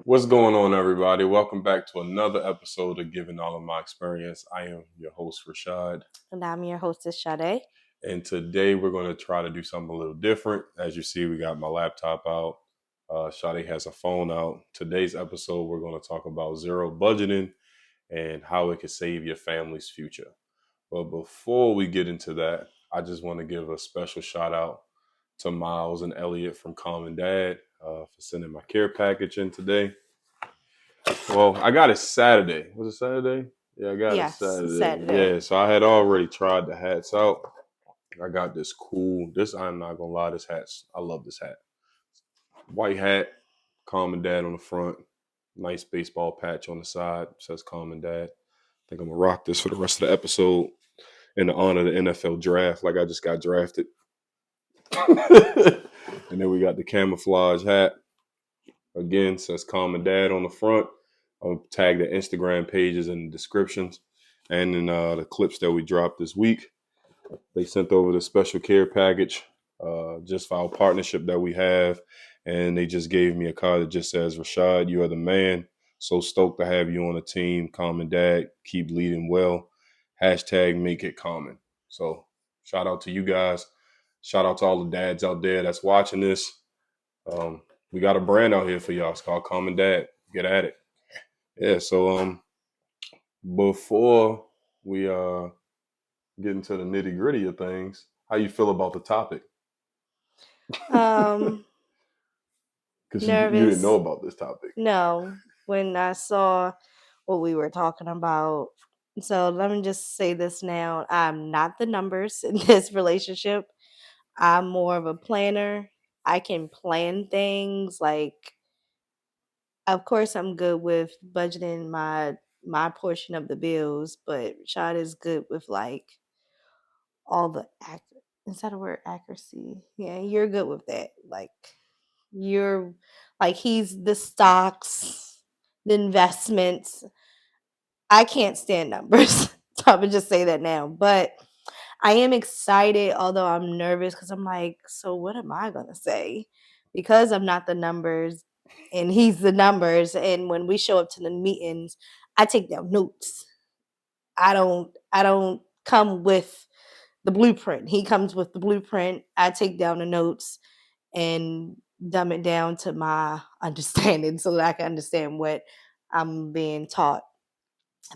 What's going on, everybody? Welcome back to another episode of Giving All of My Experience. I am your host, Rashad, And I'm your hostess, Sade. and today we're going to try to do something a little different. As you see, we got my laptop out. Sade has a phone out. Today's episode, we're going to talk about zero budgeting and how it can save your family's future. But before we get into that, I just want to give a special shout out to Miles and Elliot from Common Dad for sending my care package in today. Well, I got it Saturday. Was it Saturday? Yeah, I got it Yes, Saturday. Saturday. Yeah, so I had already tried the hats out. I got this cool. I'm not gonna lie, I love this hat. White hat, Common Dad on the front, nice baseball patch on the side, says Common Dad. I think I'm gonna rock this for the rest of the episode in the honor of the NFL draft, like I just got drafted. And then we got the camouflage hat. Again, says Common Dad on the front. I'll tag the Instagram pages in the descriptions and in the clips that we dropped this week. They sent over the special care package just for our partnership that we have. And they just gave me a card that just says, Rashad, you are the man. So stoked to have you on the team. Common Dad, keep leading well. Hashtag make it common. So shout out to you guys. Shout out to all the dads out there that's watching this. Um, we got a brand out here for y'all. It's called Common Dad. Get at it. Yeah. So before we get into the nitty gritty of things, how you feel about the topic? Um, Because you didn't know Nervous. about this topic. No, when I saw what we were talking about. So let me just say this now. I'm not the numbers in this relationship. I'm more of a planner. I can plan things. Like, of course, I'm good with budgeting my portion of the bills, but Rashad is good with like all the is that a word, accuracy? Yeah, you're good with that. Like you're like he's the stocks, the investments. I can't stand numbers. So I would just say that now. But I am excited, although I'm nervous because I'm like, so what am I gonna say? Because I'm not the numbers and he's the numbers. And when we show up to the meetings, I take down notes. I don't come with the blueprint. He comes with the blueprint. I take down the notes and dumb it down to my understanding so that I can understand what I'm being taught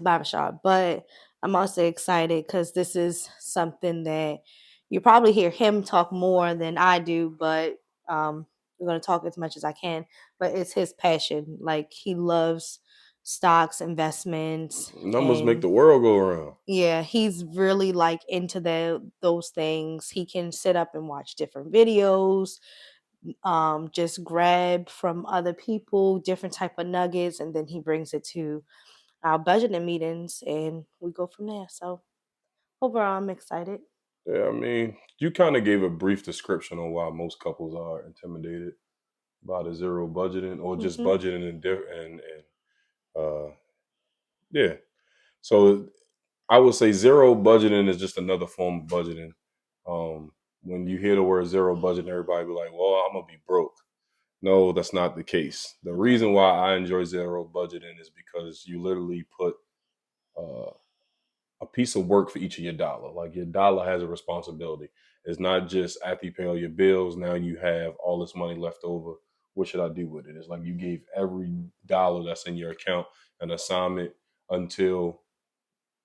by Rashad. But I'm also excited because this is something that you probably hear him talk more than I do, but we're going to talk as much as I can. But it's his passion. Like he loves stocks, investments, Numbers make and the world go around. yeah, he's really like into those things. He can sit up and watch different videos, just grab from other people different type of nuggets, and then he brings it to our budgeting meetings, and we go from there. So overall, I'm excited. Yeah, I mean, you kind of gave a brief description on why most couples are intimidated by the zero budgeting or just Hmm. budgeting and yeah. So I would say zero budgeting is just another form of budgeting. When you hear the word zero budget, everybody be like, "Well, I'm gonna be broke." No, that's not the case. The Okay. reason why I enjoy zero budgeting is because you literally put uh, a piece of work for each of your dollar. Like your dollar has a responsibility. It's not just after you pay all your bills, now you have all this money left over. What should I do with it? It's like you gave every dollar that's in your account an assignment until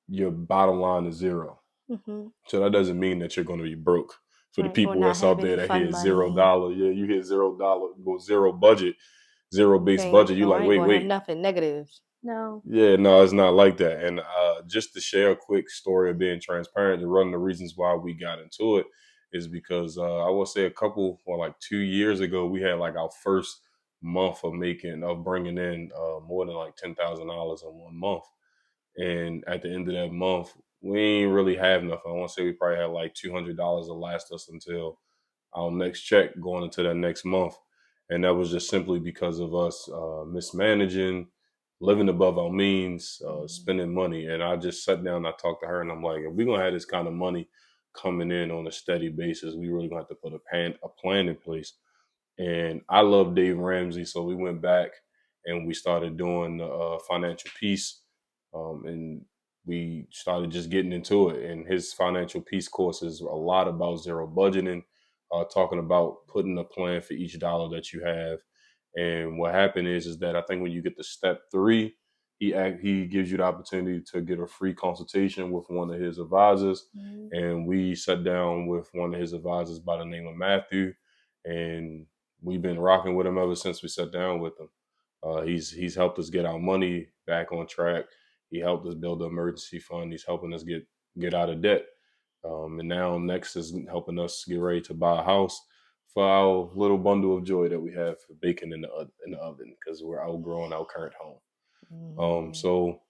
your bottom line is zero. Hmm. So that doesn't mean that you're going to be broke. For the Right. Or people not that's have out there any that fun hit zero money. dollar, yeah, you hit $0, well, zero budget, zero base Think, budget. You're oh, like, I ain't wait, gonna have wait, nothing negative. No. yeah, no, it's not like that. And just to share a quick story of being transparent, and one of the reasons why we got into it is because I will say a couple, well, like 2 years ago, we had like our first month of bringing in more than like $10,000 in one month. And at the end of that month, we ain't really have nothing. I want to say we probably had like $200 to last us until our next check going into that next month. And that was just simply because of us mismanaging, living above our means, spending money. And I just sat down and I talked to her and I'm like, if we're going to have this kind of money coming in on a steady basis, we really going to have to put a plan in place. And I love Dave Ramsey. So we went back and we started doing the financial piece, and we started just getting into it. And his financial peace course is a lot about zero budgeting, talking about putting a plan for each dollar that you have. And what happened is that I think when you get to step three, he gives you the opportunity to get a free consultation with one of his advisors. Mhm. And we sat down with one of his advisors by the name of Matthew, and we've been rocking with him ever since we sat down with him. He's helped us get our money back on track. He helped us build an emergency fund. He's helping us get out of debt. And now next is helping us get ready to buy a house for our little bundle of joy that we have for baking in the oven because we're outgrowing our current home. Mhm. So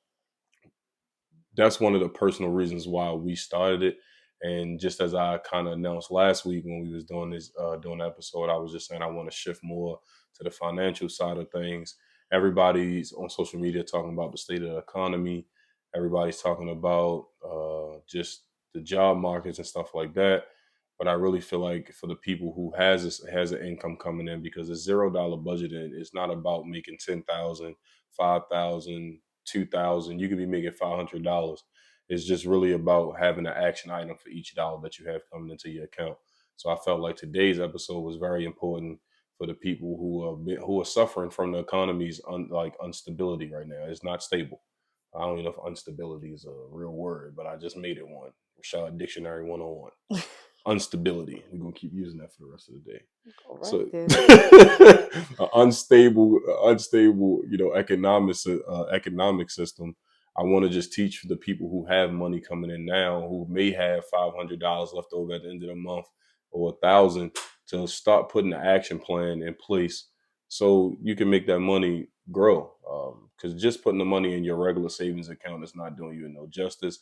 that's one of the personal reasons why we started it. And just as I kind of announced last week when we was doing the episode, I was just saying I want to shift more to the financial side of things. Everybody's on social media talking about the state of the economy. Everybody's talking about just the job markets and stuff like that. But I really feel like for the people who has an income coming in, because a $0 budgeting is not about making 10,000, 5,000, 2,000. You could be making $500. It's just really about having an action item for each dollar that you have coming into your account. So I felt like today's episode was very important for the people who are suffering from the economy's like instability right now. It's not stable. I don't even know if instability is a real word, but I just made it one. Rashad Dictionary 101. Instability. We're gonna keep using that for the rest of the day. So Corrected. unstable, economic system. I want to just teach the people who have money coming in now, who may have $500 left over at the end of the month or 1,000, to start putting an action plan in place so you can make that money grow. Because just putting the money in your regular savings account is not doing you no justice.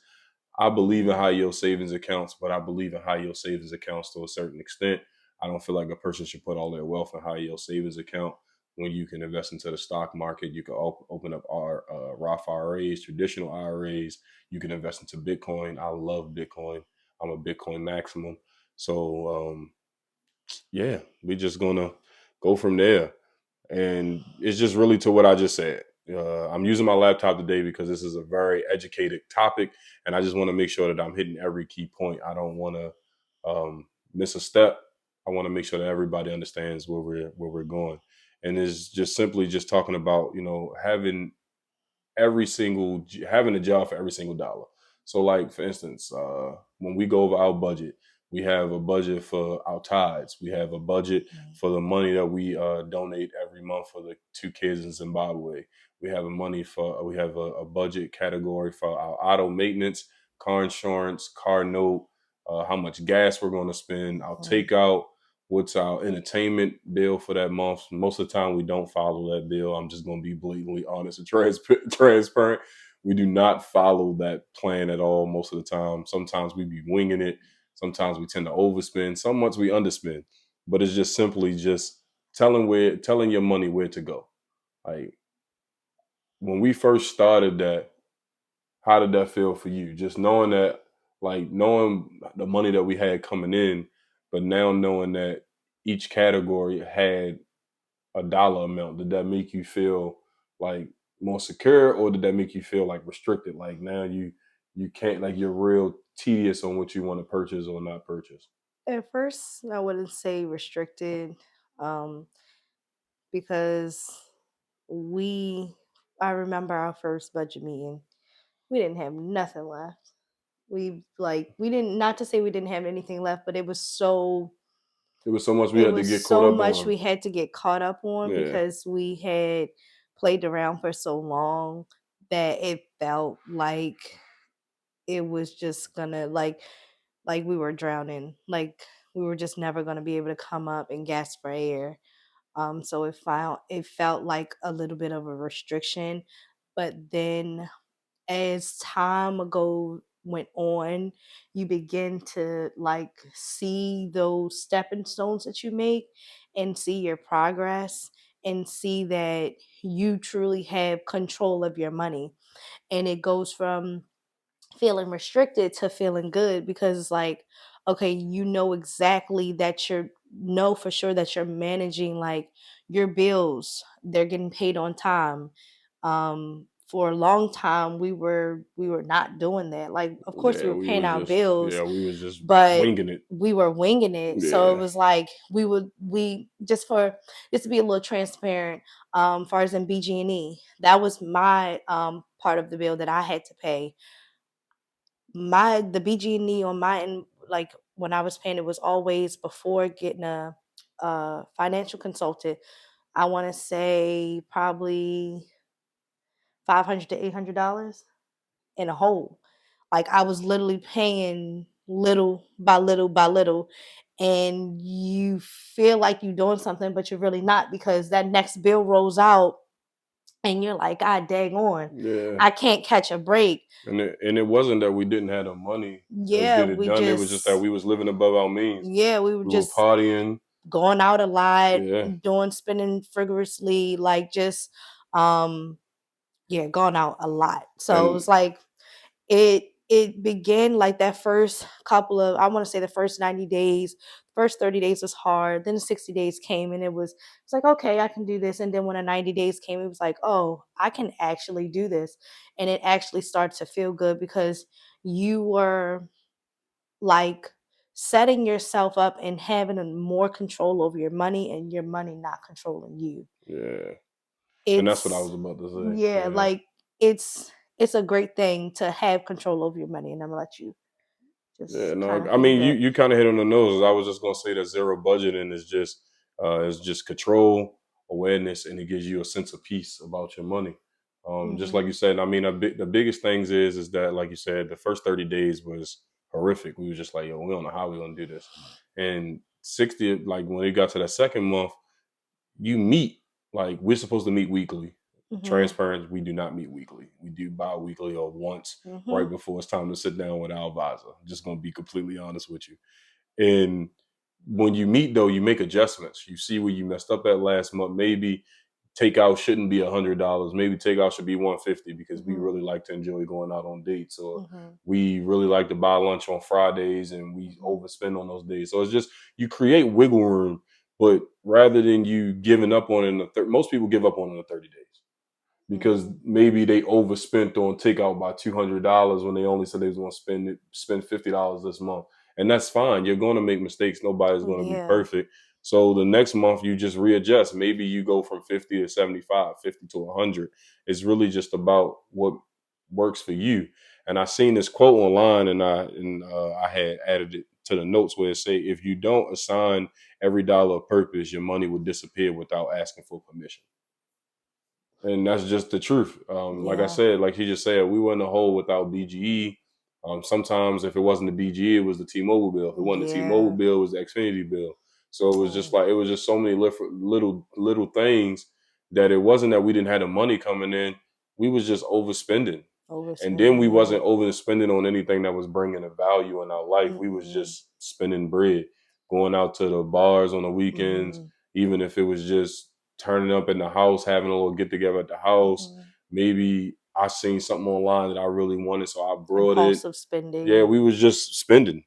I believe in high yield savings accounts, but I believe in high yield savings accounts to a certain extent. I don't feel like a person should put all their wealth in high yield savings account when you can invest into the stock market. You can open up our Roth IRAs, traditional IRAs. You can invest into Bitcoin. I love Bitcoin. I'm a Bitcoin maximum. So yeah, we're just gonna go from there. And it's just really to what I just said. I'm using my laptop today because this is a very educated topic, and I just want to make sure that I'm hitting every key point. I don't want to miss a step. I want to make sure that everybody understands where we're going, and it's just simply just talking about having a job for every single dollar. So, like for instance, when we go over our budget, we have a budget for our tithes. We have a budget for the money that we donate every month for the two kids in Zimbabwe. We have a budget category for our auto maintenance, car insurance, car note, how much gas we're going to spend, our Mhm. takeout, what's our entertainment bill for that month. Most of the time, we don't follow that bill. I'm just going to be blatantly honest and transparent. We do not follow that plan at all most of the time. Sometimes we be winging it. Sometimes we tend to overspend. Some months we underspend. But it's just simply just telling your money where to go. Like when we first started that, how did that feel for you? Just knowing that, like knowing the money that we had coming in, but now knowing that each category had a dollar amount, did that make you feel like more secure, or did that make you feel like restricted? Like now you can't, like you're real tedious on what you want to purchase or not purchase. At first, I wouldn't say restricted, um, because we. I remember our first budget meeting. We didn't have nothing left. We didn't, not to say we didn't have anything left, but There was so much we it had to was get caught so up much on. we had to get caught up on Yeah, because we had played around for so long that it felt like it was just gonna like we were drowning, like we were just never gonna be able to come up and gasp for air. So it felt like a little bit of a restriction, but then as time ago went on, you begin to like see those stepping stones that you make and see your progress and see that you truly have control of your money. And it goes from feeling restricted to feeling good because it's like, okay, you know exactly that you're know for sure that you're managing like your bills, they're getting paid on time. For a long time we were not doing that. Like, of course we Yeah, were we paying was our just bills, yeah, we was just but winging it. we were winging it. So it Yeah, was like we just to be a little transparent, far as in BG&E, that was my part of the bill that I had to pay. My The BG&E on my end, like when I was paying, it was always before getting a financial consultant. I want to say probably $500 to $800 in a hole. Like, I was literally paying little by little by little, and you feel like you're doing something, but you're really not, because that next bill rolls out and you're like, God dang on, yeah. I can't catch a break. And it wasn't that we didn't have the money to Yeah, get it we done. It was just that just we was living above our means. yeah, we were We were just partying. going out a lot, Yeah, spending frivolously, like just um yeah, going out a lot. So it and was like it began like that first couple of, I want to say the first 90 days, first 30 days was hard. Then the 60 days came and it's like, okay, I can do this. And then when the 90 days came, it was like, oh, I can actually do this. And it actually started to feel good because you were like setting yourself up and having more control over your money, and your money not controlling you. yeah, and that's what I It's was about to say. Yeah, Yeah. like it's a great thing to have control over your money, and I'm gonna let you Yeah, just no, kind of I mean you piggyback. you kind of hit on the nose. I was just gonna say that zero budgeting is just control, awareness, and it gives you a sense of peace about your money. Just like you Mhm. said, I mean, the biggest things is that, like you said, the first 30 days was horrific. We was just like, yo, we don't know how we're gonna do this. And 60, like when it got to that second month, you meet, like we're supposed to meet weekly. Mhm. Transparent, we do not meet weekly. We do bi-weekly or once right Mhm. before it's time to sit down with our advisor. I'm just gonna be completely honest with you. And when you meet though, you make adjustments. You see where you messed up at last month. Maybe takeout shouldn't be $100. Maybe takeout should be 150 because we Mhm. really like to enjoy going out on dates, or Mhm. we really like to buy lunch on Fridays and we Mhm. overspend on those days. So it's just you create wiggle room, but rather than you giving up on it in most people give up on it in the 30 days because Mhm. maybe they overspent on takeout by $200 when they only said they was going to spend $50 this month, and that's fine. You're going to make mistakes. Nobody's going to be Yeah. perfect. So the next month you just readjust. Maybe you go from 50 to 75, 50 to 100. It's really just about what works for you. And I seen this quote online, and I had added it to the notes where it say, if you don't assign every dollar a purpose, your money will disappear without asking for permission. And that's just the truth. Like I Yeah. said, like he just said, we were in a hole without BGE. Sometimes if it wasn't the BGE, it was the T-Mobile bill. If it wasn't the T-Mobile Yeah. bill, it was the Xfinity bill. So Mm. it was just so many little things that it wasn't that we didn't have the money coming in. We was just overspending, and then we Overspending. Yeah. wasn't overspending on anything that was bringing a value in our life. We was Mm-mm. just spending bread, going out to the bars on the weekends, Mhm. even if it was just turning up in the house, having a little get together at the house. Mhm. Maybe I seen something online that I really wanted, so I brought it. Impulsive Yeah, spending. we was just spending,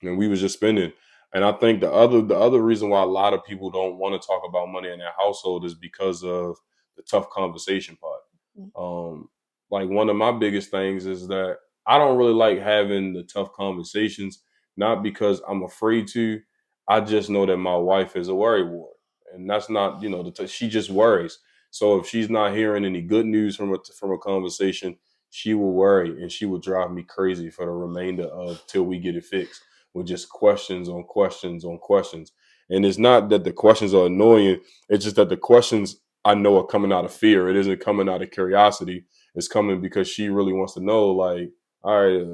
and we was just spending. And I think the other reason why a lot of people don't want to talk about money in their household is because of the tough conversation part. Mm. Like one of my biggest things is that I don't really like having the tough conversations, not because I'm afraid to. I just know that my wife is a worry wart, and that's not, she just worries. So if she's not hearing any good news from a conversation, she will worry and she will drive me crazy for the remainder of till we get it fixed with just questions on questions on questions. And it's not that the questions are annoying; it's just that the questions I know are coming out of fear. It isn't coming out of curiosity. It's coming because she really wants to know, like, all right,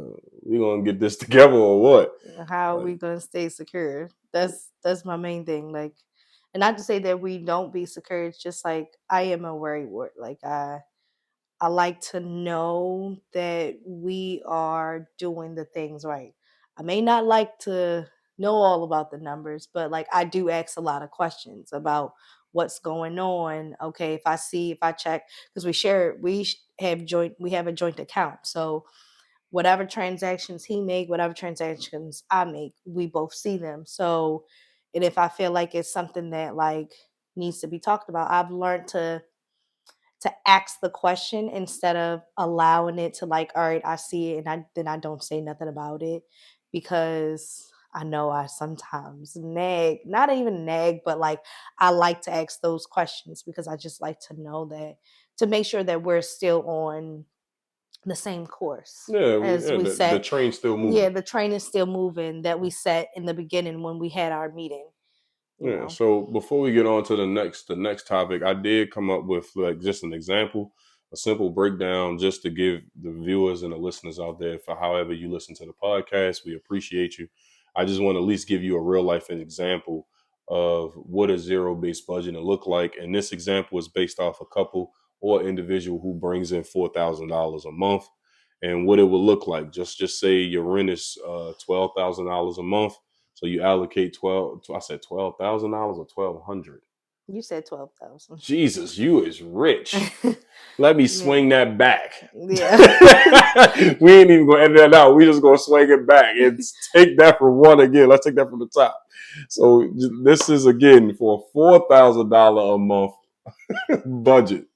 we gonna get this together or what? How are Like, we gonna stay secure? That's my main thing. Like, and not to say that we don't be secure. It's just like I am a worry wart. Like, I like to know that we are doing the things right. I may not like to know all about the numbers, but like I do ask a lot of questions about what's going on. Okay, if I check, because we have a joint account. So whatever transactions he make, whatever transactions I make, we both see them. So, and if I feel like it's something that like needs to be talked about. I've learned to ask the question instead of allowing it to, like, all right, I see it, and then I don't say nothing about it, because I know I sometimes nag, not even nag, but like, I like to ask those questions because I just like to know that, to make sure that we're still on the same course Yeah, as we the set. train's still Yeah, moving. the train is still moving that we set in the beginning when we had our meeting, you Yeah. know. So before we get on to the next topic, I did come up with like just an example, a simple breakdown, just to give the viewers and the listeners out there, for however you listen to the podcast, we appreciate you. I just want to at least give you a real life example of what a zero based budget look like, and this example is based off a couple or individual who brings in $4,000 a month, and what it would look like. Just say your rent is $12,000 a month, so you allocate 12. I said $12,000 or 1,200. You said 12,000. Jesus, you is rich. Let me Yeah. swing that back. Yeah. We ain't even gonna edit that out. We just gonna swing it back and take that from one again. Let's take that from the top. So this is again for a $4,000 a month budget.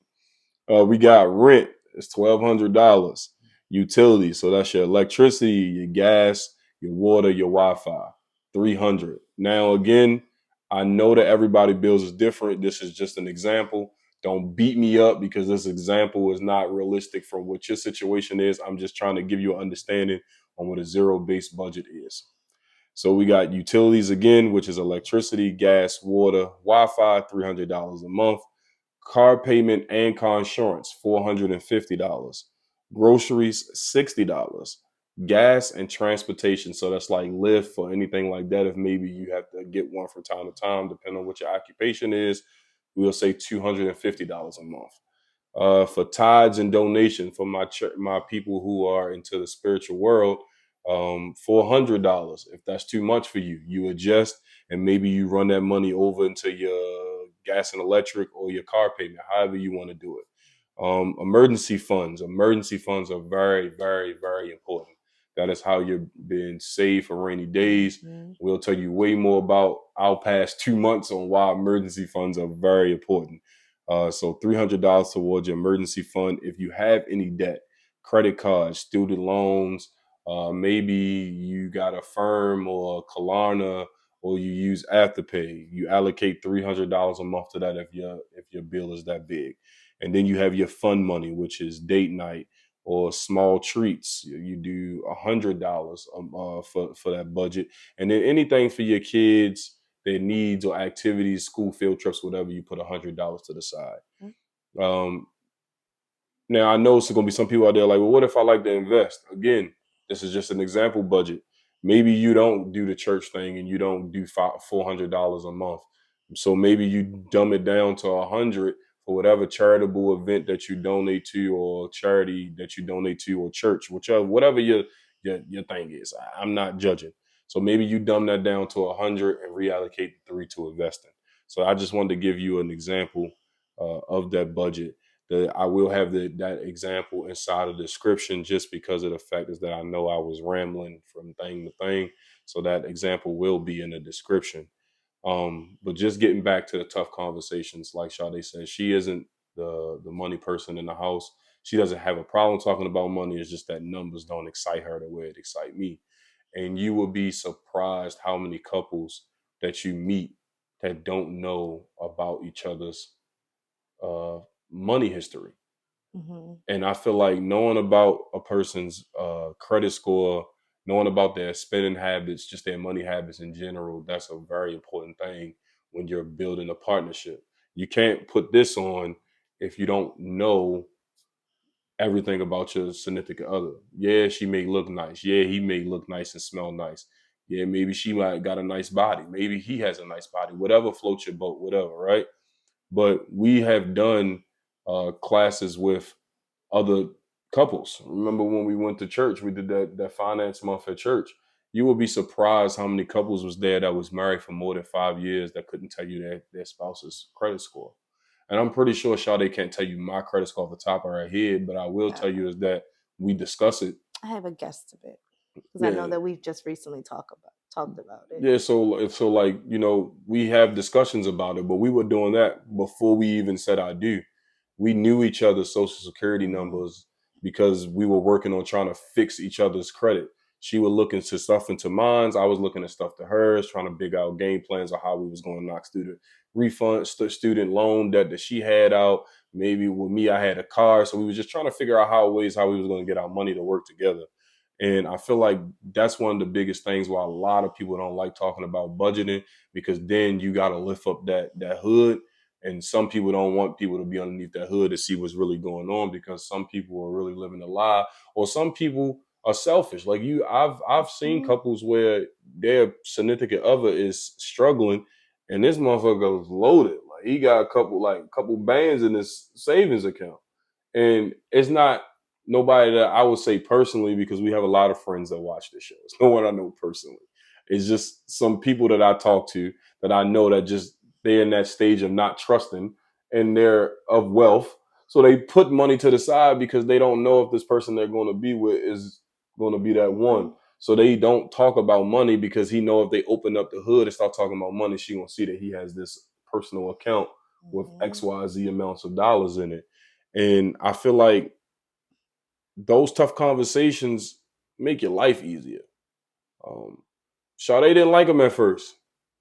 We got rent. It's $1,200. Utilities. So that's your electricity, your gas, your water, your Wi-Fi. 300. Now again, I know that everybody bills is different. This is just an example. Don't beat me up because this example is not realistic from what your situation is. I'm just trying to give you an understanding on what a zero-based budget is. So we got utilities again, which is electricity, gas, water, Wi-Fi, $300 a month. Car payment and car insurance, $450. Groceries, $60. Gas and transportation. So that's like Lyft or anything like that. If maybe you have to get one from time to time, depending on what your occupation is, we'll say $250 a month. For tithes and donation for my people who are into the spiritual world, $400. If that's too much for you, you adjust, and maybe you run that money over into your gas and electric or your car payment, however you want to do it. Emergency funds. Emergency funds are very, very, very important. That is how you're being saved for rainy days. Mhm. We'll tell you way more about our past 2 months on why emergency funds are very important. So $300 towards your emergency fund. If you have any debt, credit cards, student loans, maybe you got a firm or a Klarna, or you use Afterpay, you allocate $300 a month to that if your bill is that big. And then you have your fun money, which is date night or small treats. You do $100 for that budget, and then anything for your kids, their needs or activities, school field trips, whatever, you put $100 to the side. Um, Now I know it's going to be some people out there like, well, what if I like to invest? Again, this is just an example budget. Maybe you don't do the church thing and you don't do $400 a month. So maybe you dumb it down to 100 for whatever charitable event that you donate to, or charity that you donate to, or church, whichever, whatever your thing is. I'm not judging. So maybe you dumb that down to 100 and reallocate the three to investing. So I just wanted to give you an example of that budget. I will have that example inside of the description, just because of the fact is that I know I was rambling from thing to thing. So that example will be in the description. But just getting back to the tough conversations, like Sade said, she isn't the money person in the house. She doesn't have a problem talking about money. It's just that numbers don't excite her the way it excite me. And you will be surprised how many couples that you meet that don't know about each other's uh, money history. Mhm. And I feel like knowing about a person's credit score, knowing about their spending habits, just their money habits in general, that's a very important thing when you're building a partnership. You can't put this on if you don't know everything about your significant other. Yeah, she may look nice. Yeah, he may look nice and smell nice. Yeah, maybe she might got a nice body. Maybe he has a nice body. Whatever floats your boat, whatever, right? But we have done classes with other couples. Remember when we went to church, we did that finance month at church. You would be surprised how many couples was there that was married for more than 5 years that couldn't tell you their spouse's credit score. And I'm pretty sure Sade can't tell you my credit score off the top of her head, but I will tell you is that we discuss it. I have a guest of it. Because I know Yeah. that we've just recently talked about it. Yeah, so like, we have discussions about it, but we were doing that before we even said I do. We knew each other's social security Mm-hmm. numbers because we were working on trying to fix each other's credit. She would look into stuff into mines. I was looking at stuff to hers, trying to big out game plans on how we was going to knock student loan debt that she had out. Maybe with me, I had a car, so we was just trying to figure out how we was going to get our money to work together. And I feel like that's one of the biggest things why a lot of people don't like talking about budgeting, because then you got to lift up that hood, and some people don't want people to be underneath that hood to see what's really going on, because some people are really living a lie, or some people are selfish. Like I've seen Mm-hmm. couples where their significant other is struggling, and this motherfucker is loaded. Like he got a couple bands in his savings account, and it's not nobody that I would say personally, because we have a lot of friends that watch this show. It's no one I know personally. It's just some people that I talk to that I know that just they're in that stage of not trusting, and they're of wealth. So they put money to the side because they don't know if this person they're going to be with is going to be that one. Mm-hmm. So they don't talk about money, because he know if they open up the hood and start talking about money, she gonna see that he has this personal account with Mm-hmm. XYZ amounts of dollars in it. And I feel like those tough conversations make your life easier. Um, Sade didn't like him at first.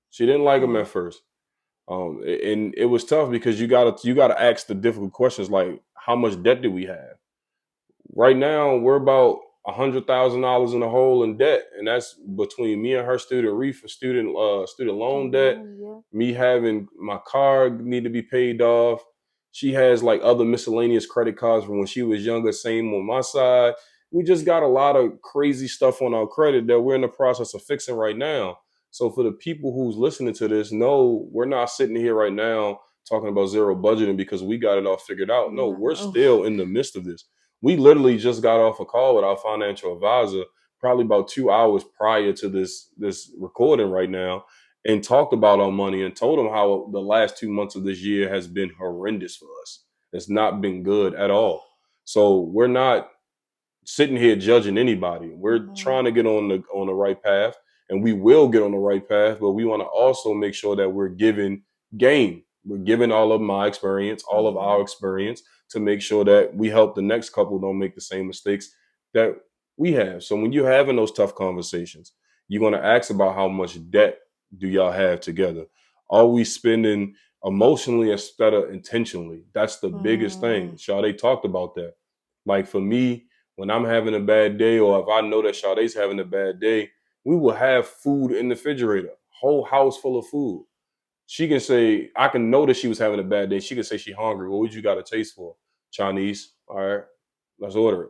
She didn't like him Mm-hmm. at first. And it was tough because you gotta ask the difficult questions, like how much debt do we have? Right now, we're about $100,000 in the hole in debt, and that's between me and her student reef, student loan Student debt, loan, yeah. me having my car need to be paid off. She has like other miscellaneous credit cards from when she was younger. Same on my side. We just got a lot of crazy stuff on our credit that we're in the process of fixing right now. So for the people who's listening to this, no, we're not sitting here right now talking about zero budgeting because we got it all figured out. No, we're No. still in the midst of this. We literally just got off a call with our financial advisor probably about 2 hours prior to this recording right now, and talked about our money and told them how the last 2 months of this year has been horrendous for us. It's not been good at all. So we're not sitting here judging anybody. We're Mm-hmm. trying to get on the right path, and we will get on the right path. But we want to also make sure that we're giving game. We're giving all of my experience, all of our Mm-hmm. experience, to make sure that we help the next couple don't make the same mistakes that we have. So when you're having those tough conversations, you're going to ask about how much debt do y'all have together. Are we spending emotionally instead of intentionally? That's the biggest Mm-hmm. thing. Sade talked about that. Like for me, when I'm having a bad day, or if I know that Sade's having a bad day, we will have food in the refrigerator, whole house full of food. She can say, I can know that she was having a bad day. She can say she hungry. What would you got a taste for? Chinese. All right, let's order it.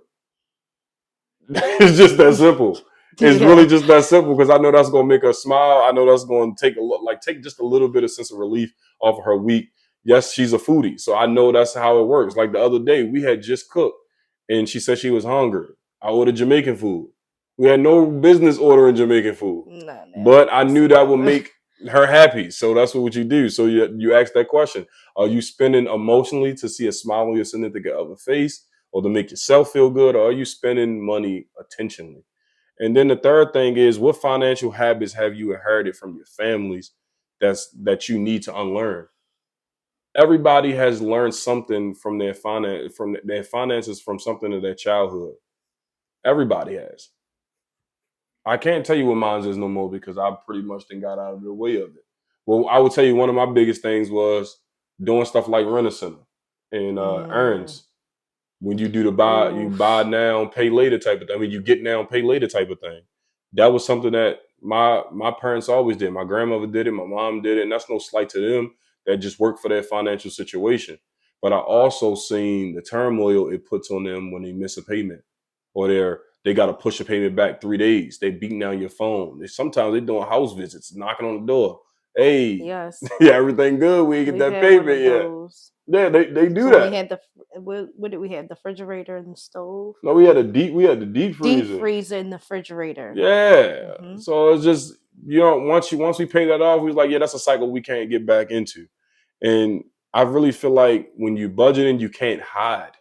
It's just that simple. It's Yeah. really just that simple, because I know that's gonna make her smile. I know that's gonna take just a little bit of sense of relief off of her week. Yes, she's a foodie, so I know that's how it works. Like the other day, we had just cooked, and she said she was hungry. I ordered Jamaican food. We had no business ordering Jamaican food, No, no, but I knew that would whatsoever. make her happy. So that's what you do. So you ask that question: are you spending emotionally to see a smile on your significant other face, or to make yourself feel good, or are you spending money intentionally? And then the third thing is, what financial habits have you inherited from your families that you need to unlearn? Everybody has learned something from their finances from something in their childhood. Everybody has. I can't tell you what mine is no more because I pretty much then got out of the way of it. Well, I would tell you one of my biggest things was doing stuff like rent a center and Mm. earns. When you do the buy, you buy Oof. now, pay later type of thing. I mean, you get now, pay later type of thing. That was something that my parents always did. My grandmother did it, my mom did it, and that's no slight to them. That just worked for their financial situation. But I also seen the turmoil it puts on them when they miss a payment, or they got to push a payment back 3 days. They beating down your phone. Sometimes they doing house visits, knocking on the door. Hey, Yes. yeah, everything good? We ain't get We that had one payment of yet. those. Yeah, they do So when we that. had what did we have? The refrigerator and the stove? No, we had the deep Deep freezer. freezer in the refrigerator. Yeah. Mm-hmm. So it's just, once we pay that off, we was like, yeah, that's a cycle we can't get back into. And I really feel like when you budgeting, you can't hide.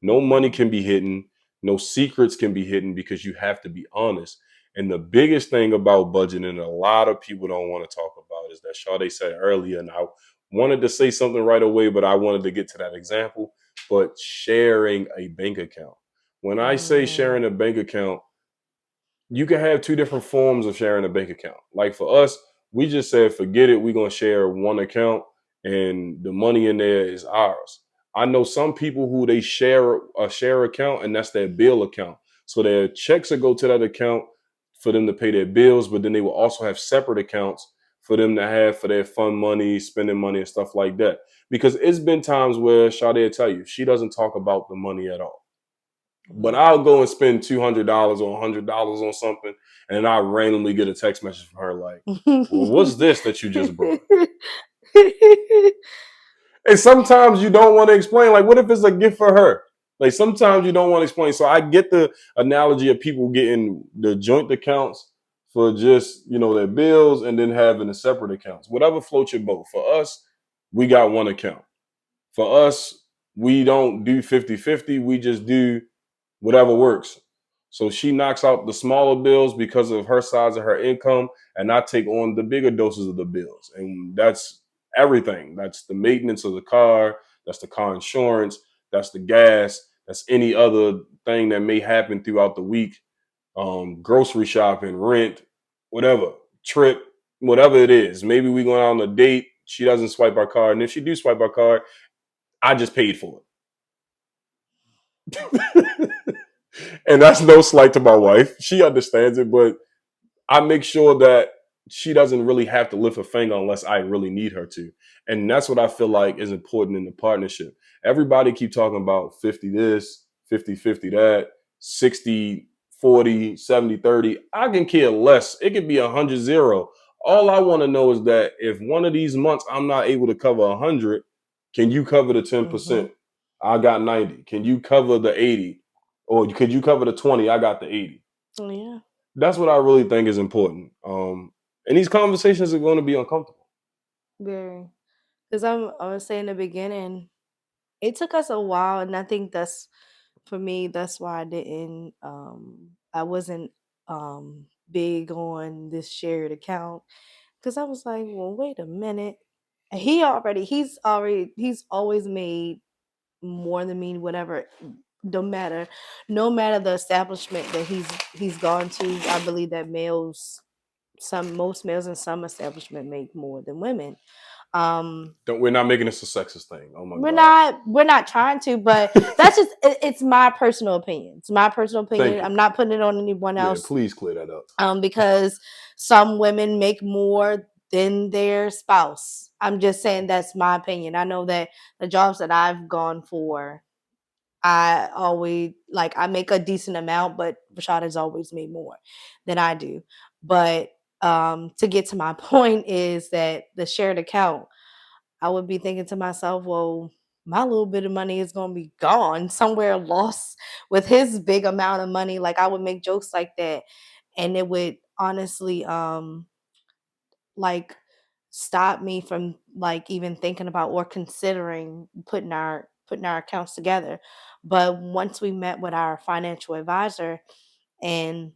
No money Mm-hmm. can be hidden. No secrets can be hidden because you have to be honest. And the biggest thing about budgeting, and a lot of people don't want to talk about, is that Sade said earlier, and I wanted to say something right away, but I wanted to get to that example. But sharing a bank account. When I say Mm. sharing a bank account, you can have two different forms of sharing a bank account. Like for us, we just said, forget it. We're going to share one account and the money in there is ours. I know some people who they share a share account and that's their bill account. So their checks will go to that account for them to pay their bills, but then they will also have separate accounts for them to have for their fun money, spending money, and stuff like that. Because it's been times where Sade will tell you she doesn't talk about the money at all. But Mhm. I'll go and spend $200 or $100 on something, and I randomly get a text message from her like, "Well, what's this that you just brought?" And sometimes you don't want to explain. Like, what if it's a gift for her? Like, sometimes you don't want to explain. So I get the analogy of people getting the joint accounts for just their bills, and then having the separate accounts. Whatever floats your boat. For us, we got one account. For us, we don't do 50-50. We just do whatever works. So she knocks out the smaller bills because of her size of her income, and I take on the bigger doses of the bills. And that's everything. That's the maintenance of the car, that's the car insurance, that's the gas, that's any other thing that may happen throughout the week. Grocery shopping, rent, whatever, trip, whatever it is. Maybe we going out on a date, she doesn't swipe our card. And if she do swipe our card, I just paid for it. And that's no slight to my wife. She understands it, but I make sure that she doesn't really have to lift a finger unless I really need her to. And that's what I feel like is important in the partnership. Everybody keep talking about 50 this, 50-50 that, 60-40, 70-30. I can care less. It could be 100-0. All I want to know is that if one of these months I'm not able to cover 100, can you cover the 10%? Mhm. I got 90. Can you cover the 80? Or could you cover the 20? I got the 80. Yeah, That's what I really think is important. And these conversations are going to be uncomfortable. very. Because I was saying in the beginning, it took us a while, and I think that's for me. That's why I wasn't big on this shared account because I was like, well, wait a minute. He's always made more than me, whatever. No matter the establishment that he's gone to. I believe that most males in some establishment make more than women. Um, We're not making this a sexist thing. Oh my we're God. not we're not trying to, but that's just it's my personal opinion. It's my personal Thank opinion. you. I'm not putting it on anyone Yeah, else. please clear that up. Because some women make more than their spouse. I'm just saying that's my opinion. I know that the jobs that I've gone for, I always like I make a decent amount, but Rashad has always made more than I do. But to get to my point is that the shared account, I would be thinking to myself, well, my little bit of money is gonna be gone somewhere lost with his big amount of money. Like I would make jokes like that, and it would honestly like stop me from like even thinking about or considering putting our accounts together. But once we met with our financial advisor and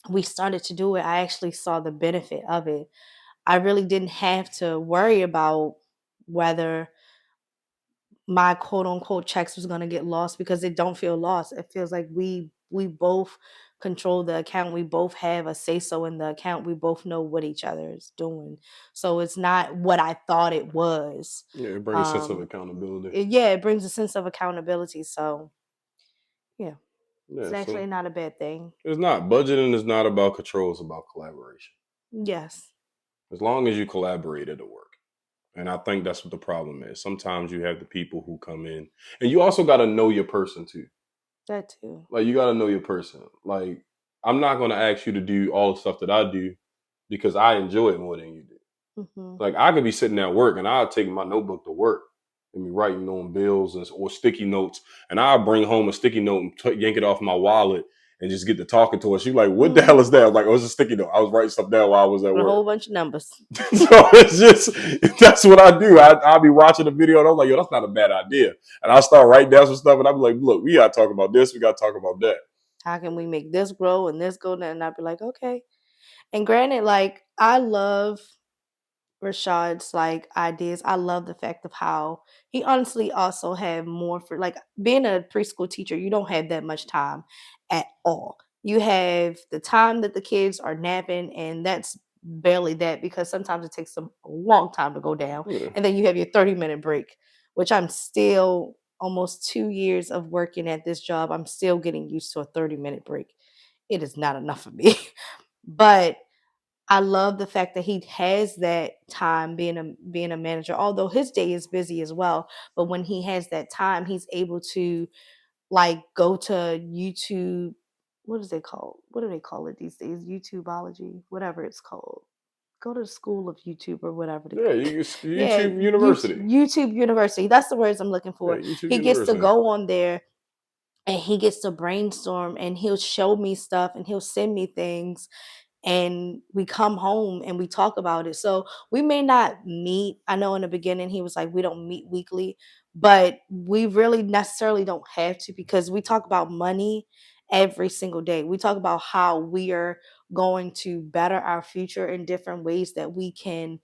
we started to do it, I actually saw the benefit of it. I really didn't have to worry about whether my quote unquote checks was gonna get lost because it don't feel lost. It feels like we both control the account. We both have a say so in the account. We both know what each other is doing. So it's not what I thought it was. Yeah, it brings a sense of Um accountability. yeah, it brings a sense of accountability. So yeah, it's Yeah, actually so not a bad thing. it's not budgeting is not about control, it's about collaboration. Yes, As long as you collaborate, it'll work. And I think that's what the problem is. Sometimes you have the people who come in, and you also got to know your person too. that too. Like, you got to know your person. Like, I'm not going to ask you to do all the stuff that I do because I enjoy it more than you do. Hmm. Like, I could be sitting at work and I'll take my notebook to work and be writing on bills or sticky notes, and I'll bring home a sticky note and yank it off my wallet and just get to talking to her. She like, what the hell is Mhm. that? I was like, oh, it's a sticky note. I was writing stuff down while I was at With a work. whole bunch of numbers. So it's just that's what I do. I'll be watching the video and I'm like, yo, that's not a bad idea. And I'll start writing down some stuff and I'll be like, look, we gotta talk about this, we gotta talk about that. How can we make this grow and this go? And I'd be like, okay. And granted, like I love Rashad's like ideas. I love the fact of how he honestly also had more for like being a preschool teacher, you don't have that much time at all. You have the time that the kids are napping, and that's barely that because sometimes it takes them a long time to go down. Yeah. And then you have your 30-minute break, which I'm still almost 2 years of working at this job. I'm still getting used to a 30-minute break. It is not enough for me. But I love the fact that he has that time being a manager, although his day is busy as well. But when he has that time, he's able to like go to YouTube. What is it called? What do they call it these days? YouTubeology, whatever it's called. Go to the school of YouTube or whatever. Yeah, Yeah, YouTube University. YouTube University. That's the words I'm looking Yeah, for. YouTube He gets to University. go on there and he gets to brainstorm and he'll show me stuff and he'll send me things and we come home and we talk about it. So we may not meet. I know in the beginning he was like, we don't meet weekly, but we really necessarily don't have to because we talk about money every single day. We talk about how we are going to better our future in different ways that we can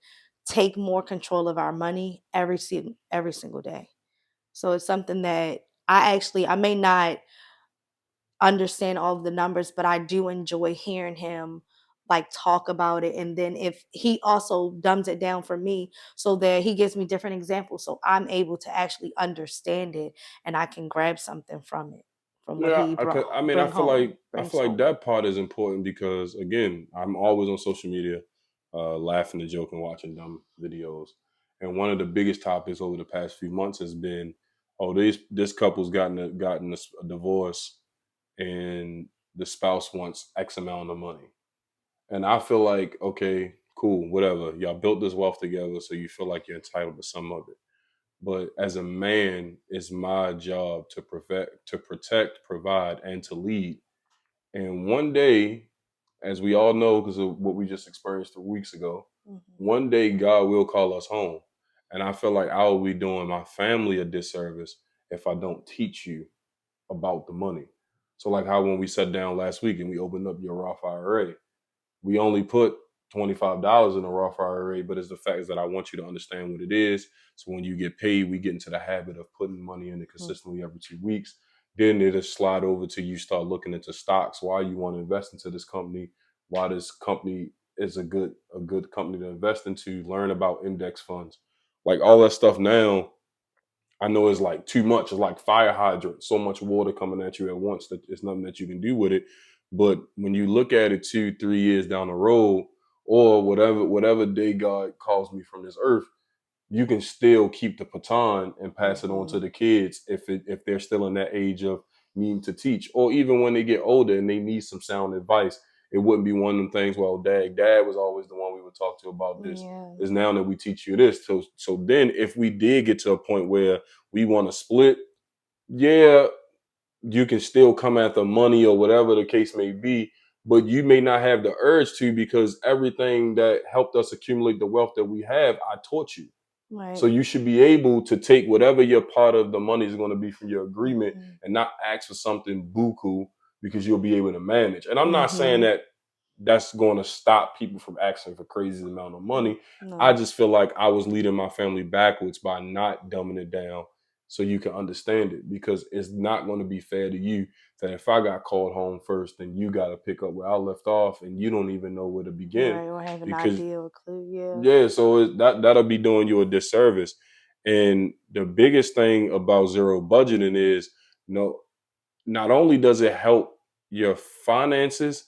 take more control of our money every single day. So it's something that I may not understand all of the numbers, but I do enjoy hearing him like talk about it. And then if he also dumbs it down for me so that he gives me different examples so I'm able to actually understand it and I can grab something from it, from what Yeah, he I mean, bring home, I brings feel like home. that part is important because again, I'm always on social media, laughing and joking, watching dumb videos. And one of the biggest topics over the past few months has been, oh, this couple's gotten a divorce, and the spouse wants X amount of money. And I feel like, okay, cool, whatever. Y'all built this wealth together, so you feel like you're entitled to some of it. But as a man, it's my job to protect, provide, and to lead. And one day, as we all know, because of what we just experienced 3 weeks ago, Mhm. one day God will call us home. And I feel like I will be doing my family a disservice if I don't teach you about the money. So, like how when we sat down last week and we opened up your Roth IRA, we only put $25 in a Roth IRA, but it's the fact is that I want you to understand what it is. So when you get paid, we get into the habit of putting money in it Mhm. consistently every 2 weeks. Then it'll slide over to you start looking into stocks, why you want to invest into this company, why this company is a good company to invest into, learn about index funds. Like all that stuff now, I know it's like too much. It's like fire hydrant, so much water coming at you at once that there's nothing that you can do with it. But when you look at it 2, 3 years down the road, or whatever day God calls me from this earth, you can still keep the baton and pass it on to Mhm. the kids if they're still in that age of needing to teach, or even when they get older and they need some sound advice. It wouldn't be one of them things. Well, dad was always the one we would talk to about this. Yeah. Is now that we teach you this. So then, if we did get to a point where we want to split, yeah, you can still come at the money or whatever the case may be, but you may not have the urge to because everything that helped us accumulate the wealth that we have, I taught you. So Right. you should be able to take whatever your part of the money is going to be from your agreement Mhm. and not ask for something buku because you'll be able to manage. And I'm not saying Mhm. that that's going to stop people from asking for crazy amount of money. I No. just feel like I was leading my family backwards by not dumbing it down so you can understand it, because it's not going to be fair to you that if I got called home first, then you got to pick up where I left off and you don't even know where to begin Right. Or have an because idea or clue. Yeah. yeah, so that'll be doing you a disservice. And the biggest thing about zero budgeting is, not only does it help your finances,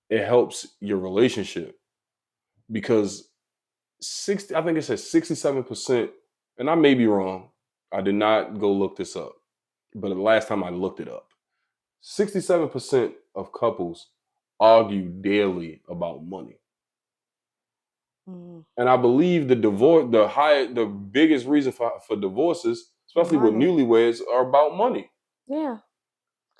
it helps your relationship because 60, I think it says 67%, and I may be wrong. I did not go look this up, but the last time I looked it up, 67% of couples argue daily about money. Mhm. And I believe the biggest reason for divorces, especially with Money. newlyweds, are about money. Yeah.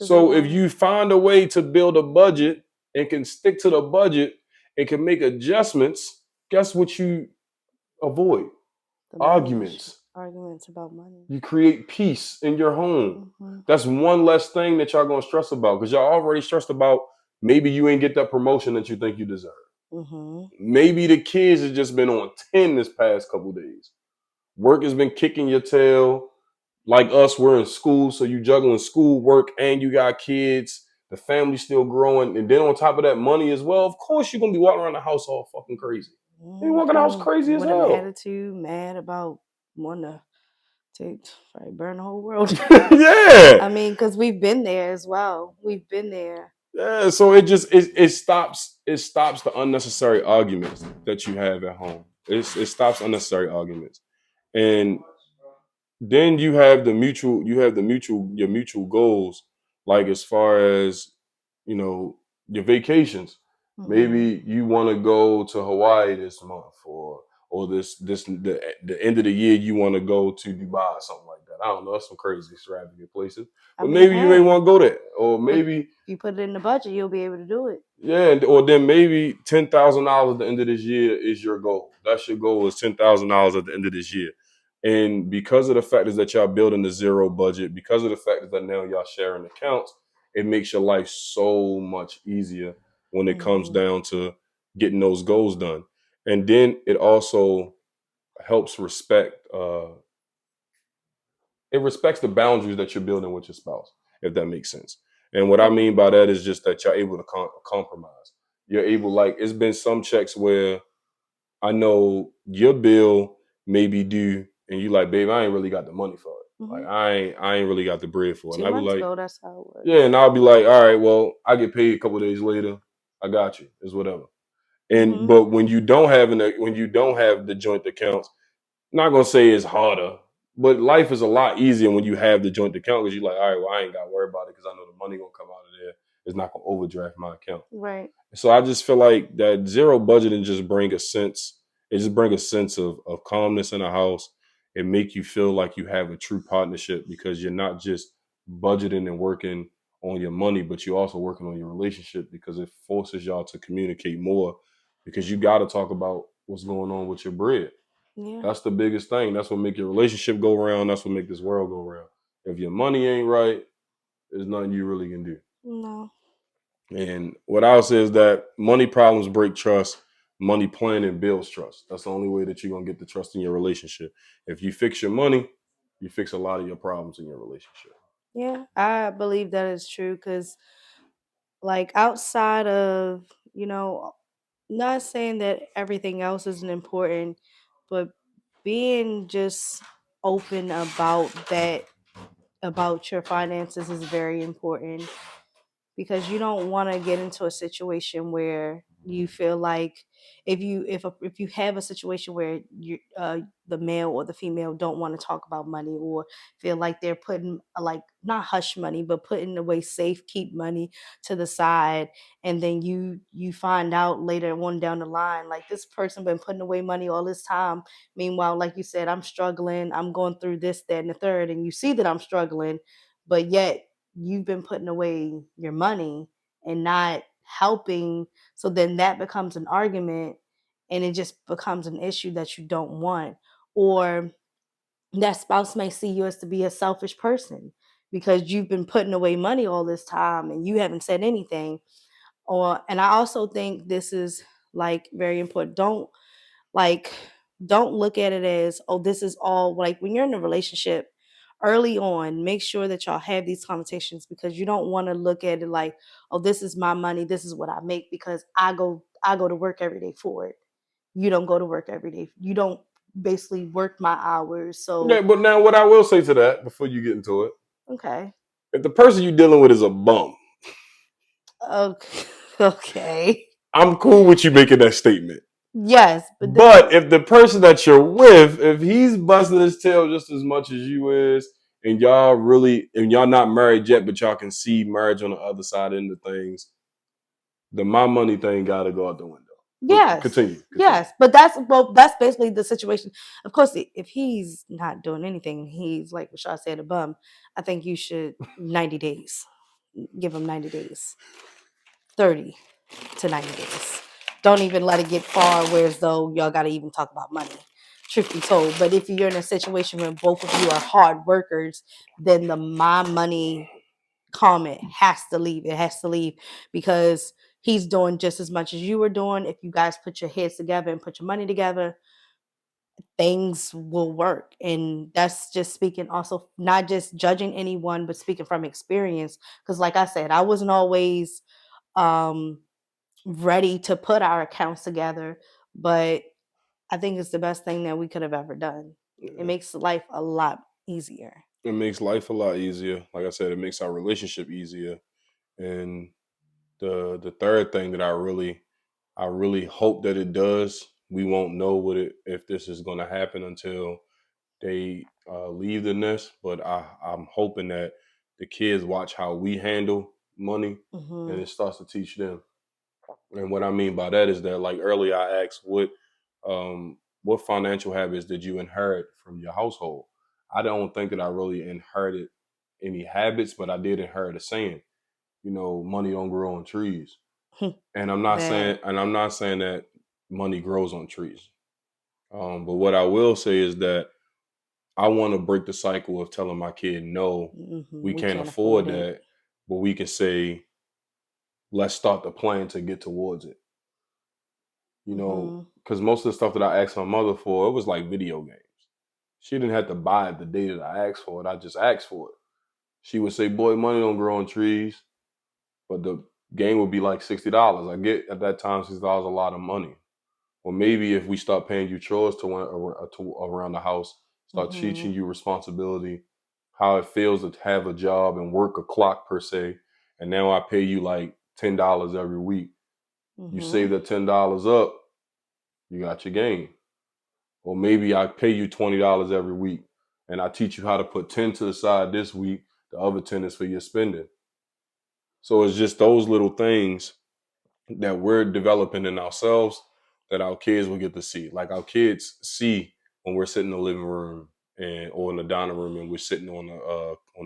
because they So if want you find a way to build a budget and can stick to the budget and can make adjustments, guess what you avoid? the money issue, Arguments. arguments about money. You create peace in your home. Hmm. That's one less thing that y'all gonna stress about because y'all already stressed about maybe you ain't get that promotion that you think you deserve. Hmm. Maybe the kids has just been on 10 this past couple days. Work has been kicking your tail. Like us, we're in school, so you juggling school, work, and you got kids. The family's still growing, and then on top of that, money as well. Of course, you're gonna be walking around the house all fucking crazy. You walking the Kind house of crazy as with an hell. attitude, mad about wanting to take, probably burn the whole world. Yeah, I mean, because we've been there as well. We've been there. yeah. So it stops the unnecessary arguments that you have at home. It stops unnecessary arguments, and then you have the mutual your mutual goals, like as far as your vacations. Hmm. Maybe you want to go to Hawaii this month, or the end of the year you want to go to Dubai or something like that. I don't know, that's some crazy extravagant places, I but mean, maybe you may hey, want to go there, or if maybe you put it in the budget, you'll be able to do it. yeah, or then maybe $10,000 at the end of this year is your goal. That's your goal, is $10,000 at the end of this year. And because of the fact is that y'all building a zero budget, because of the fact is that now y'all sharing accounts, it makes your life so much easier when it comes Hmm. down to getting those goals done. And then it also helps it respects the boundaries that you're building with your spouse, if that makes sense. And what I Yeah. mean by that is just that you're able to compromise. You're able, like, it's been some checks where I know your bill may be due, and you like, babe, I ain't really got the money for it. Like, Hmm. I ain't really got the bread for it. And Two I be months like, ago, that's how it yeah, was. and I'll be like, all right, well, I get paid a couple days later. I got you. It's whatever. And Hmm. but when you don't have the joint accounts, not gonna say it's harder, but life is a lot easier when you have the joint account because you're like, all right, well, I ain't got to worry about it because I know the money gonna come out of there. It's not gonna overdraft my account. Right. So I just feel like that zero budgeting just bring a sense. It just bring a sense of calmness in a house. It make you feel like you have a true partnership because you're not just budgeting and working on your money, but you're also working on your relationship because it forces y'all to communicate more because you got to talk about what's going on with your bread. Yeah. That's the biggest thing. That's what make your relationship go around. That's what make this world go around. If your money ain't right, there's nothing you really can do. No. And what I would say is that money problems break trust. Money planning builds trust. That's the only way that you're gonna get the trust in your relationship. If you fix your money, you fix a lot of your problems in your relationship. Yeah, I believe that is true because, like, outside of, you know, not saying that everything else isn't important, but being just open about that, about your finances, is very important because you don't want to get into a situation where you feel like if you have a situation where the male or the female don't want to talk about money, or feel like they're putting, like, not hush money but putting away safe keep money to the side, and then you find out later on down the line, like, this person been putting away money all this time. Meanwhile, like you said, I'm struggling, I'm going through this, that, and the third, and you see that I'm struggling, but yet you've been putting away your money and not helping. So then that becomes an argument, and it just becomes an issue that you don't want. Or that spouse may see you as to be a selfish person because you've been putting away money all this time and you haven't said anything. Or, and I also think this is, like, very important. Like, don't look at it as, oh, this is all, like, when you're in a relationship early on, make sure that y'all have these conversations, because you don't want to look at it like, oh, this is my money, this is what I make, because I go to work every day for it. You don't go to work every day, you don't basically work my hours. Yeah, So but now what I will say to that before you get into it, okay. if the person you're dealing with is a bum, Okay. Okay. I'm cool with you making that statement. Yes, but then, But if the person that you're with, if he's busting his tail just as much as you is, and y'all not married yet, but y'all can see marriage on the other side into things, the my money thing got to go out the window. But yes, continue. yes, but that's, well, that's basically the situation. Of course, if he's not doing anything, he's, like Rashad said, a bum, I think you should 90 days. give them 90 days, 30 to 90 days. Don't even let it get far where as though y'all got to even talk about money, truth be told. But if you're in a situation where both of you are hard workers, then the my money comment has to leave. It has to leave because he's doing just as much as you were doing. If you guys put your heads together and put your money together, things will work. And that's just speaking also, not just judging anyone, but speaking from experience. Because, like I said, I wasn't always um, ready to put our accounts together, but I think it's the best thing that we could have ever done. It Yeah. makes life a lot easier. It makes life a lot easier. Like I said, it makes our relationship easier. And the third thing that I really hope that it does. We won't know what it if this is going to happen until they leave the nest. But I'm hoping that the kids watch how we handle money, and Hmm. it starts to teach them. And what I mean by that is that, like earlier, I asked what financial habits did you inherit from your household? I don't think that I really inherited any habits, but I did inherit a saying. Money don't grow on trees. And I'm not That. saying that money grows on trees. But what I will say is that I want to break the cycle of telling my kid, no, we We can't can't afford afford it. that, but we can say, let's start the plan to get towards it. Hmm. Because most of the stuff that I asked my mother for, it was like video games. She didn't have to buy it the day that I asked for it. I just asked for it. She would say, boy, money don't grow on trees, but the game would be like $60. I get at that time, $60 a lot of money. Or maybe if we start paying you chores to around the house, start Hmm. teaching you responsibility, how it feels to have a job and work a clock per se, and now I pay you like $10 every week. You Hmm. save that $10 up, you got your game. Or maybe I pay you $20 every week, and I teach you how to put 10 to the side this week. The other 10 is for your spending. So it's just those little things that we're developing in ourselves that our kids will get to see. Like our kids see when we're sitting in the living room or in the dining room, and we're sitting on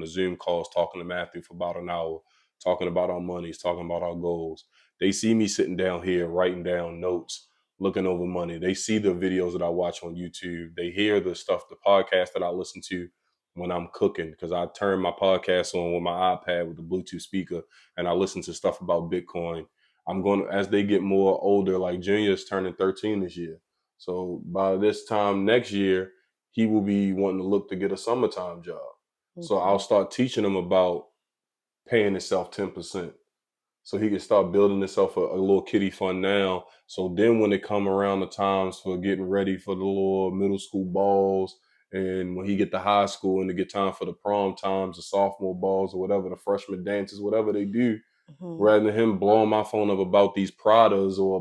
the Zoom calls talking to Matthew for about an hour, talking about our monies, talking about our goals. They see me sitting down here writing down notes, looking over money. They see the videos that I watch on YouTube. They hear the stuff, the podcast that I listen to when I'm cooking, because I turn my podcast on with my iPad with the Bluetooth speaker, and I listen to stuff about Bitcoin. I'm going to, as they get more older, like Junior's turning 13 this year. So by this time next year, he will be wanting to look to get a summertime job. So I'll Hmm. start teaching him about paying himself 10%. So he can start building himself a little kitty fund now. So then when it come around the times for getting ready for the little middle school balls, and when he get to high school and to get time for the prom times, the sophomore balls or whatever, the freshman dances, whatever they do, Hmm. rather than him blowing my phone up about these Pradas or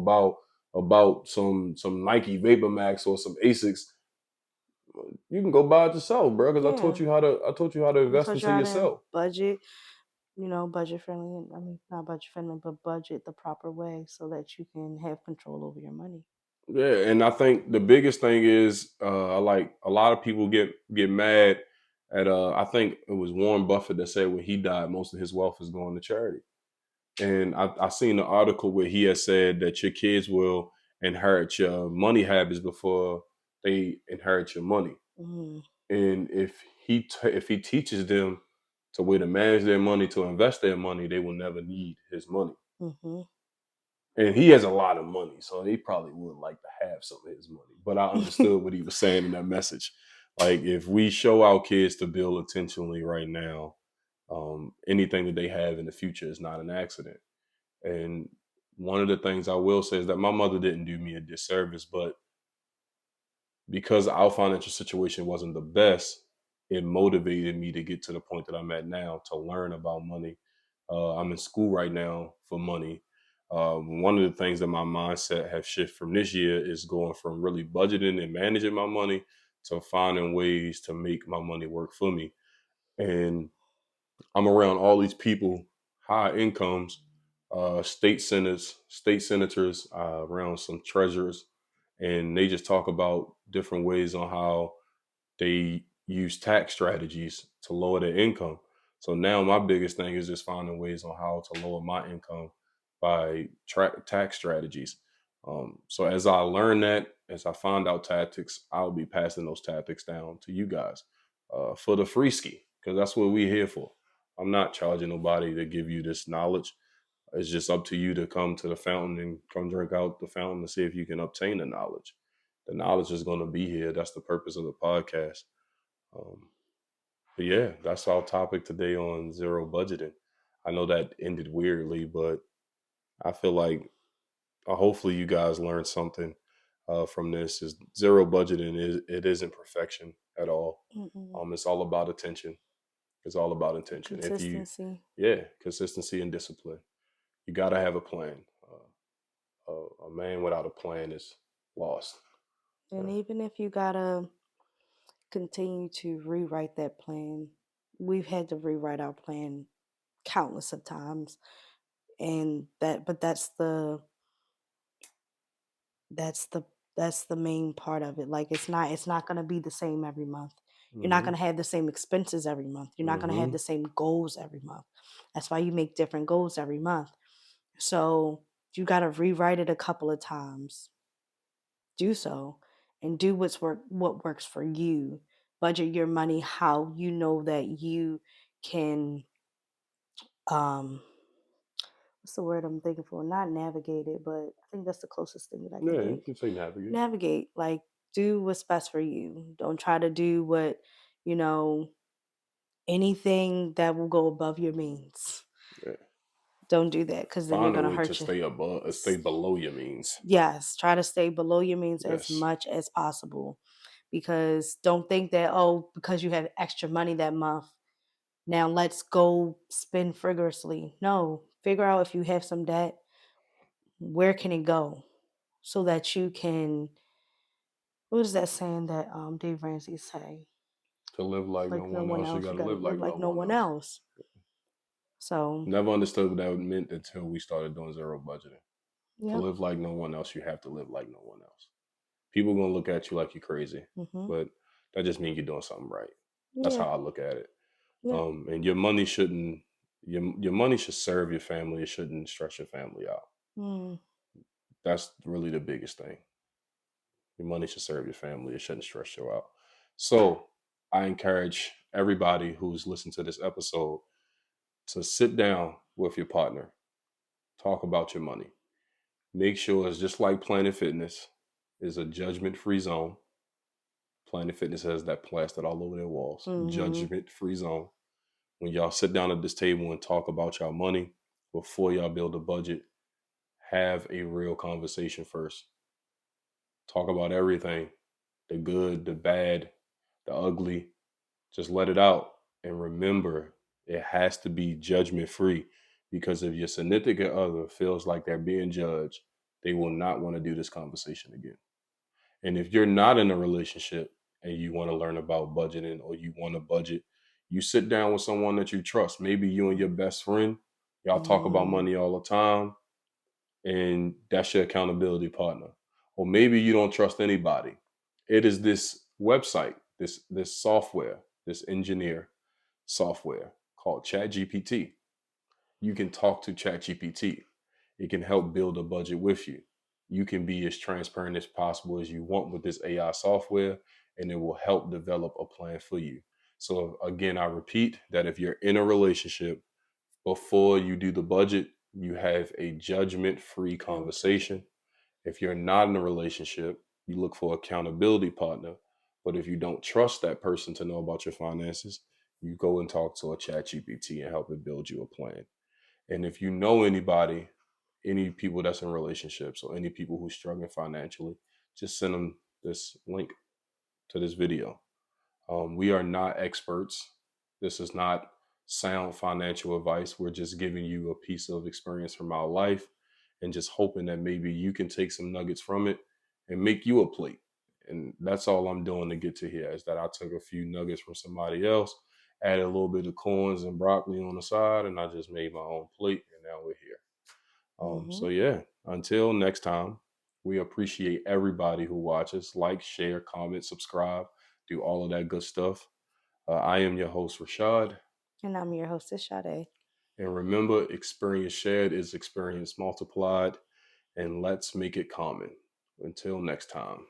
about some Nike Vapor Max or some Asics, you can go buy it yourself, bro. Because Yeah. I taught you how to I invest taught you into how to yourself. budget, budget friendly. I mean, not budget friendly, but budget the proper way so that you can have control over your money. Yeah, and I think the biggest thing is like a lot of people get mad at I think it was Warren Buffett that said when he died, most of his wealth is going to charity. And I seen an article where he has said that your kids will inherit your money habits before they inherit your money. Hmm. And if he teaches them to way to manage their money, to invest their money, they will never need his money. Hmm. And he has a lot of money, so he probably would like to have some of his money. But I understood what he was saying in that message. Like if we show our kids to build intentionally right now, anything that they have in the future is not an accident. And one of the things I will say is that my mother didn't do me a disservice, but because our financial situation wasn't the best, it motivated me to get to the point that I'm at now to learn about money. I'm in school right now for money. One of the things that my mindset has shifted from this year is going from really budgeting and managing my money to finding ways to make my money work for me. And I'm around all these people, high incomes, state senators, around some treasurers, and they just talk about different ways on how they use tax strategies to lower their income. So now my biggest thing is just finding ways on how to lower my income by tax strategies. So as I learn that, as I find out tactics, I'll be passing those tactics down to you guys for the free ski, because that's what we're here for. I'm not charging nobody to give you this knowledge. It's just up to you to come to the fountain and come drink out the fountain to see if you can obtain the knowledge. The knowledge is going to be here. That's the purpose of the podcast. Um, but yeah, that's our topic today on zero budgeting. I know that ended weirdly, but I feel like hopefully you guys learned something from this. Is zero budgeting is it isn't perfection at all. Mm-mm. It's all about attention. It's all about intention. If you, Consistency. yeah, consistency and discipline. You got to have a plan. A man without a plan is lost. And Uh, even if you gotta continue to rewrite that plan, we've had to rewrite our plan countless of times. And but that's the that's the main part of it. Like it's not going to be the same every month. You're not mm-hmm, going to have the same expenses every month. You're not going to have mm-hmm. the same goals every month. That's why you make different goals every month. So you got to rewrite it a couple of times. Do so and do what works for you. Budget your money how you know that you can um what's the word I'm thinking for? Not navigate it, but I think that's the closest thing that I can Yeah, you think. can say navigate. Navigate, like do what's best for you. Don't try to do what, you know, anything that will go above your means. Yeah. Don't do that because then you're Find a gonna way to hurt you. stay above, stay below your means. Yes, try to stay below your means as Yes. much as possible. Because don't think that, oh, because you have extra money that month, now let's go spend frivolously. No, figure out if you have some debt, where can it go? So that you can, what is that saying that Dave Ramsey say? To live like no Like no one one else, you else, got you to got to live live like like no no one one else. else. So, Never understood what that meant until we started doing zero budgeting. To yep. live like no one else, you have to live like no one else. People gonna look at you like you're crazy, Mhm. but that just means you're doing something right. That's Yeah. how I look at it. Yeah. And your money shouldn't your money should serve your family. It shouldn't stress your family out. Mm. That's really the biggest thing. Your money should serve your family. It shouldn't stress you out. So I encourage everybody who's listened to this episode to sit down with your partner, talk about your money. Make sure it's just like Planet Fitness is a judgment free zone. Planet Fitness has that plastered all over their walls. Mhm. Judgment free zone. When y'all sit down at this table and talk about y'all money before y'all build a budget, have a real conversation first. Talk about everything, the good, the bad, the ugly. Just let it out. And remember, it has to be judgment free, because if your significant other feels like they're being judged, they will not want to do this conversation again. And if you're not in a relationship and you want to learn about budgeting or you want to budget, you sit down with someone that you trust. Maybe you and your best friend, y'all talk about Mm. money all the time, and that's your accountability partner. Or maybe you don't trust anybody. It is this website, this software, this engineer software called ChatGPT. You can talk to ChatGPT. It can help build a budget with you. You can be as transparent as possible as you want with this AI software, and it will help develop a plan for you. So, again, I repeat that if you're in a relationship, before you do the budget, you have a judgment free Okay. conversation. If you're not in a relationship, you look for accountability partner. But if you don't trust that person to know about your finances, you go and talk to a chat GPT and help it build you a plan. And if you know anybody, any people that's in relationships or any people who's struggling financially, just send them this link to this video. We are not experts. This is not sound financial advice. We're just giving you a piece of experience from our life and just hoping that maybe you can take some nuggets from it and make you a plate. And that's all I'm doing to get to here, is that I took a few nuggets from somebody else, added a little bit of corns and broccoli on the side, and I just made my own plate. And now we're here. So Mhm. yeah, until next time, we appreciate everybody who watches. Like, share, comment, subscribe, do all of that good stuff. I am your host, Rashad. And I'm your hostess, Sade. And remember, experience shared is experience multiplied, and let's make it common. Until next time.